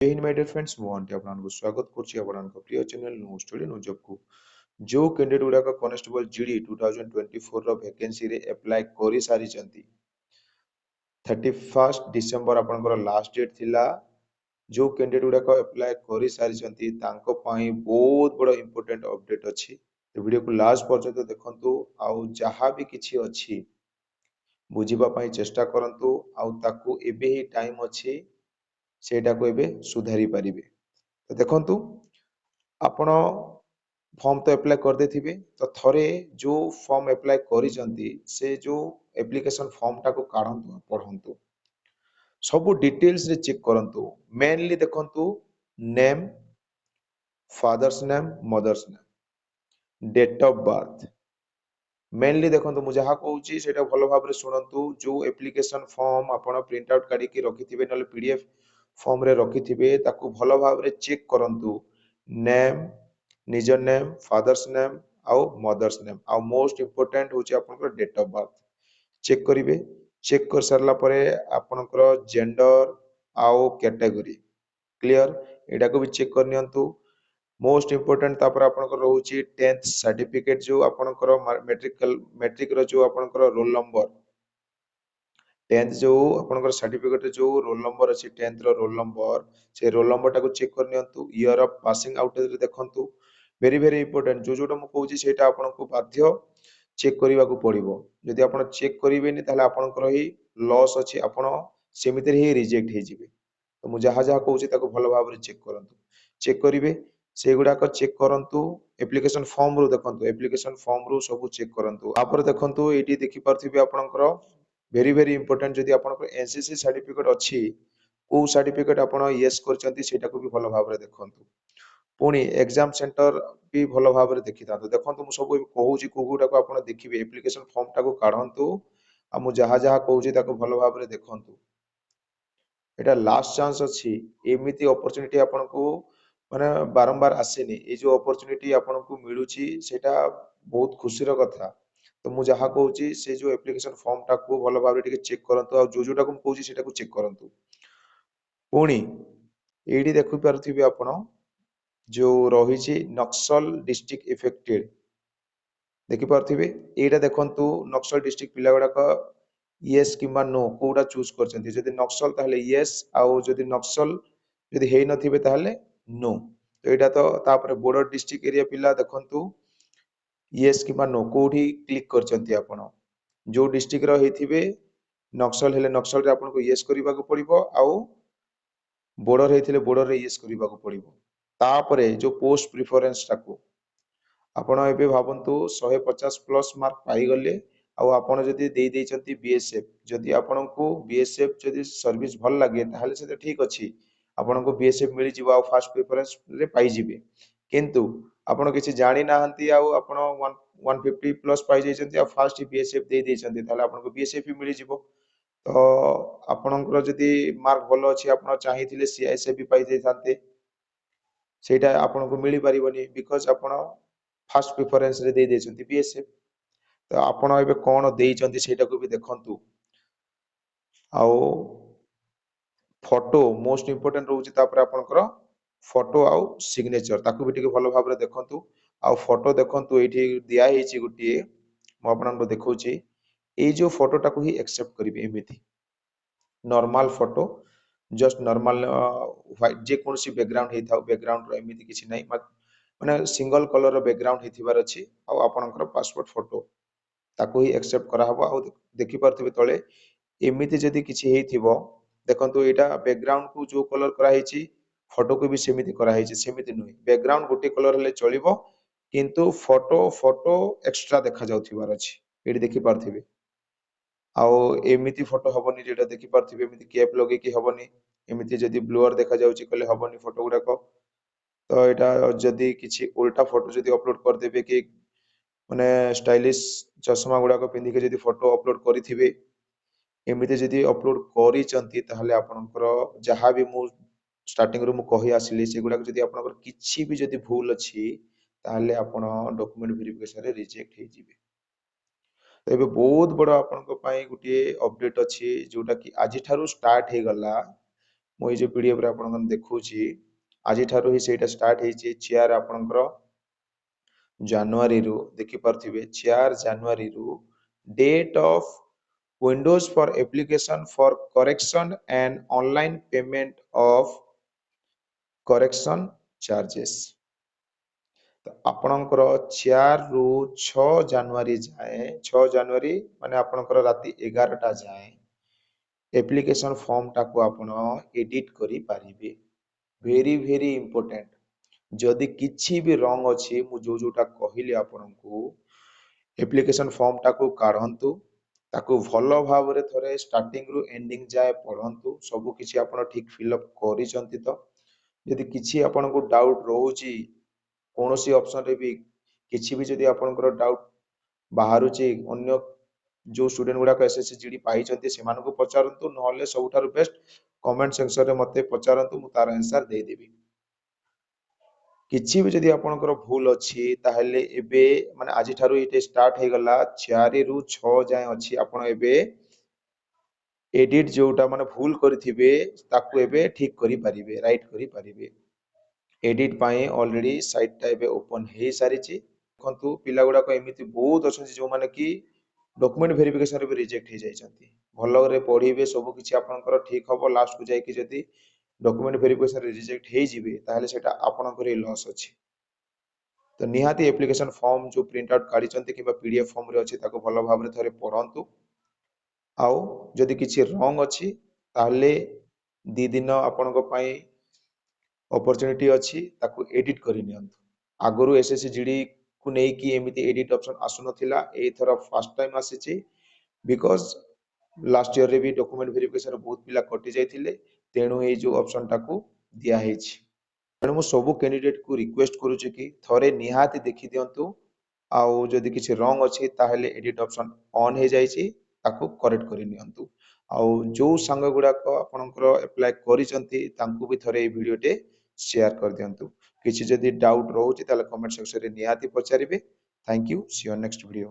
जय Hind my dear friends मुझे आपको स्वागत कर प्रिय channel no study no job को जो कैंडिडेट गुड़ाक कॉन्स्टेबल जीडी 2024 रो वैकेंसी रे अप्लाई करि सारी चंती 31 डिसेंबर आपनकर लास्ट डेट थिला जो कैंडिडेट गुड़ाक अप्लाई करि सारी चंती तांको पई बहुत बड़ इंपोर्टेंट अपडेट अछि तो वीडियो को लास्ट पर्यंत देखंतु आउ जहां भी किछि अछि बुझिबा पई चेष्टा करंतु आउ ताकू एबे ही टाइम अछि सेटा को एबे सुधारी पारिबे तो देखंतु आपण फॉर्म तो अप्लाई कर देथिबे तो थरे जो फॉर्म अप्लाई करिसंती से जो एप्लीकेशन फॉर्म टा को काढंतु पढंतु सब डिटेल्स रे चेक करंतु मेनली देखंतु name father's name mother's name date of birth mainly देखंतु मु जहा कहूची सेटा भलो भाबरे सुनंतु जो एप्लीकेशन फॉर्म आपण प्रिंट आउट काढी के रखिथिबे नले पीडीएफ फॉर्म रे रखिथिबे ताकू भलो भाबरे चेक करंतु नेम निजर नेम फादर्स नेम आउ मदर्स नेम आउ मोस्ट इंपोर्टेंट होची आपनकर डेट ऑफ बर्थ चेक करिवे चेक कर सरला परे आपनकर जेंडर आउ कैटेगरी क्लियर एडा को भी चेक कर नियंतु मोस्ट इंपोर्टेंट तापर आपनकर रहउची 10th सर्टिफिकेट जो आपनकर मैट्रिक रो जो आपनकर रोल नंबर 10th जो आपनकर सर्टिफिकेट जो रोल नंबर अछि 10th रो रोल नंबर से रोल नंबर टाको चेक कर नियंतु ईयर ऑफ पासिंग आउट रे देखंतु वेरी वेरी इंपोर्टेंट जो जोटा मु कहूची सेटा आपनको बाध्य चेक करिवा को पड़िबो यदि आपण चेक करिवेनी ताले आपनकर ही लॉस अछि आपण सेमितिर ही रिजेक्ट हे जिवे तो मु जहा जहा कहूची ताको भलो भाबरे चेक करंतु चेक करिवे सेगुडा को चेक करंतु एप्लीकेशन फॉर्म रो देखंतु एप्लीकेशन फॉर्म रो सब चेक करंतु आपर देखंतु एटी देखि परथिबे आपनकर वेरी वेरी इंपोर्टेंट जदि आपनकर एनसीसी सर्टिफिकेट अछि को सर्टिफिकेट आपण यस करचंती सेटा को भी भलो भाबरे देखंतु पुणी एग्जाम सेंटर भी भलो भाबरे देखितांतु देखंतु मु सब कहूची कोगुडा को आपण देखिबे एप्लीकेशन फॉर्म टाको काढंतु आ मु जहा जहा कहूची ताको भलो भाबरे देखंतु एटा लास्ट चांस अछि एमिति अपॉर्चुनिटी आपनको माने बारंबार आसेनी ए जो अपॉर्चुनिटी आपनको मिलुची सेटा बहुत खुशी रो कथा तो मु जहा कहूची से जो एप्लीकेशन फॉर्म टाको भलो भाबरे टिके चेक करंतु आ जो जोटा को कहूची सेटा को चेक करंतु पुणी एडी देखि परथिबे आपण जो रहिछि नक्सल डिस्ट्रिक्ट इफेक्टेड देखि परथिबे एटा देखंतु नक्सल डिस्ट्रिक्ट पिला गुडा का यस किबा नो कोडा चूज करचंती जदि नक्सल ताहले यस आउ जदि नक्सल जदि हेइ नथिबे ताहले नो तो एटा तो तापर बॉर्डर डिस्ट्रिक्ट एरिया पिला देखंतु यस किबा नो कोठी क्लिक करचंती आपण जो डिस्ट्रिक्ट रो हेथिबे नक्सल हेले नक्सल रे आपनको यस करिबा को पड़िबो आउ बॉर्डर हेथिले बॉर्डर रे यस करिबा को पड़िबो तापरे जो पोस्ट प्रिफरेंस टाको आपण एबे भाबंतु 150 प्लस मार्क पाई गले आउ आपण जदि देई देइचंती बीएसएफ जदि आपनको बीएसएफ जदि सर्विस भल लागे ताहले से ठीक अछि आपनको बीएसएफ मिली जिवो आउ फर्स्ट प्रेफरेंस रे पाई जिवे किंतु आपण किछि जानि नाहंती आउ आपण 150 प्लस पाई जाइचंती आ फर्स्ट बीएसएफ देई देइचंती ताहले आपनको बीएसएफ ही मिली जिवो तो आपणकर जदि मार्क भल अछि आपण चाहिथिले सीआईएसएफ भी पाई जाइथांते सेटा आपनको मिली परिबनी बिकॉज़ आपण फर्स्ट प्रेफरेंस रे देई देइचंती बीएसएफ तो आपण एबे कोन देइचंती सेटा को भी देखंतु आउ फोटो मोस्ट इंपोर्टेंट रहउची तापर आपनकर फोटो आउ सिग्नेचर ताकू भी टिके भलो भाबरे देखंतु आउ फोटो देखंतु एठी दिया हेची गुटिए म आपनको देखौची ए जो फोटो टाकू ही एक्सेप्ट करिवे एमिति normal photo just normal white जे कोनसी बैकग्राउंड हे थाउ बैकग्राउंड रो एमिति किछि नै माने सिंगल कलर रो बैकग्राउंड हेथिबार अछि आउ आपनकर पासपोर्ट फोटो ताकू ही एक्सेप्ट करा हबो आउ देखि परथिबे तळे एमिति जदि किछि हेथिबो देखंतु एटा बैकग्राउंड को जो कलर करा हेछि फोटो को भी सेमिति करा हेछि सेमिति नुई बैकग्राउंड गोटे कलर हेले चलिबो किंतु फोटो फोटो एक्स्ट्रा देखा जाउथिबार अछि एडी देखि परथिबे आउ एमिति फोटो हबनी जेटा देखि परथिबे एमिति कैप लगे कि हबनी एमिति जदि ब्लर देखा जाउछि कले हबनी फोटो गुडा को तो एटा जदि किछि उल्टा फोटो जदि अपलोड कर देबे कि माने स्टाइलिश चश्मा गुडा को पिंधि के जदि फोटो अपलोड करिथिबे एमिति जदि अपलोड करिचंती ताहले आपनकर जहा भी मु स्टार्टिंग रो मु कहि आसिली सेगुडा जदि आपनकर किछि भी जदि भूल अछि ताहले आपण डॉक्यूमेंट वेरिफिकेशन रे रिजेक्ट हे जिवे तो एबे बहुत बड़ आपनको पई गुटिए अपडेट अछि जोटा कि आजि थारु स्टार्ट हे गला मुझे जो पीडीएफ रे आपन देखुची आज ठारू ही सेटा स्टार्ट हेची चेयर आपनकर जनवरी रु देखि परथिबे 4 जनवरी रु date of windows for application for correction and online payment of correction charges तो आपणकर 4 रु 6 जनवरी जाए 6 जनवरी माने आपणकर राति 11टा जाए एप्लीकेशन फॉर्म टाको आपण एडिट करि पारिबे वेरी वेरी इंपोर्टेंट जदि किछि भी रंग अछि मु जो जोटा कहिली आपनकू एप्लीकेशन फॉर्म टाको काढंतु ताको भलो भाबरे थरे स्टार्टिंग रु एंडिंग जाए पढंतु सब किछि आपण ठीक फिल अप करिसंती तो यदि किछि आपनको डाउट रहउची कोनोसी ऑप्शन रे भी किछि भी जदि आपनकर डाउट बाहरुची अन्य जो स्टूडेंट गुडा एसएससी जीडी पाइछंती सेमानको पचारंतु नहले सबठारु बेस्ट कमेंट सेक्शन रे मते पचारंतु मु तार आंसर दे देबी किछि भी जदि आपनकर भूल अछि ताहले एबे माने आजि ठारु इटे स्टार्ट हे गला 4 रु 6 जाय अछि आपण एबे एडिट जोटा माने भूल करथिबे ताकू एबे ठीक करि परिबे राइट करि परिबे एडिट पाए ऑलरेडी साइट टा एबे ओपन हे सारिछि देखंतु पिला गुडा को एमिति बहुत अछि जो माने कि डॉक्यूमेंट वेरिफिकेशन रे भी रिजेक्ट हे जाइछंती भलो रे पढिबे सब किछि आपनकर ठीक हबो लास्ट को जाय कि जदि डॉक्यूमेंट वेरिफिकेशन रे रिजेक्ट हे जिबे ताहले सेटा आपनकर ही लॉस अछि तो निहाती एप्लीकेशन फॉर्म जो प्रिंट आउट काढिछंती किबा पीडीएफ फॉर्म रे अछि ताको भलो भाबरे थरे पढंतु आउ जदि किछि रंग अछि ताहले दी दिन आपनको पई अपॉर्चुनिटी अछि ताको एडिट करि नियंतु आगरु एसएससी जीडी को नै कि एमिति एडिट ऑप्शन आसु नथिला ए थरा फर्स्ट टाइम आसीची बिकॉज़ लास्ट ईयर रे भी डॉक्यूमेंट वेरिफिकेशन बहुत पिला कटि जाइथिले तेणु ए जो ऑप्शन टाको दिया हेछि तेणु मु सब कैंडिडेट को रिक्वेस्ट करूची कि थरे निहाती देखि दियंतु आउ जदि किछि रंग अछि ताहले एडिट ऑप्शन ऑन हे जाइछि ताको करेक्ट करि नियंतु आउ जो संग गुडा को आपनकर अप्लाई करिसंती तांकु भी थरे ए वीडियो टे शेयर कर दियंतु किछि जदि डाउट रहउछि ताले कमेंट सेक्शन रे निहाती पचारिबे thank you see you next video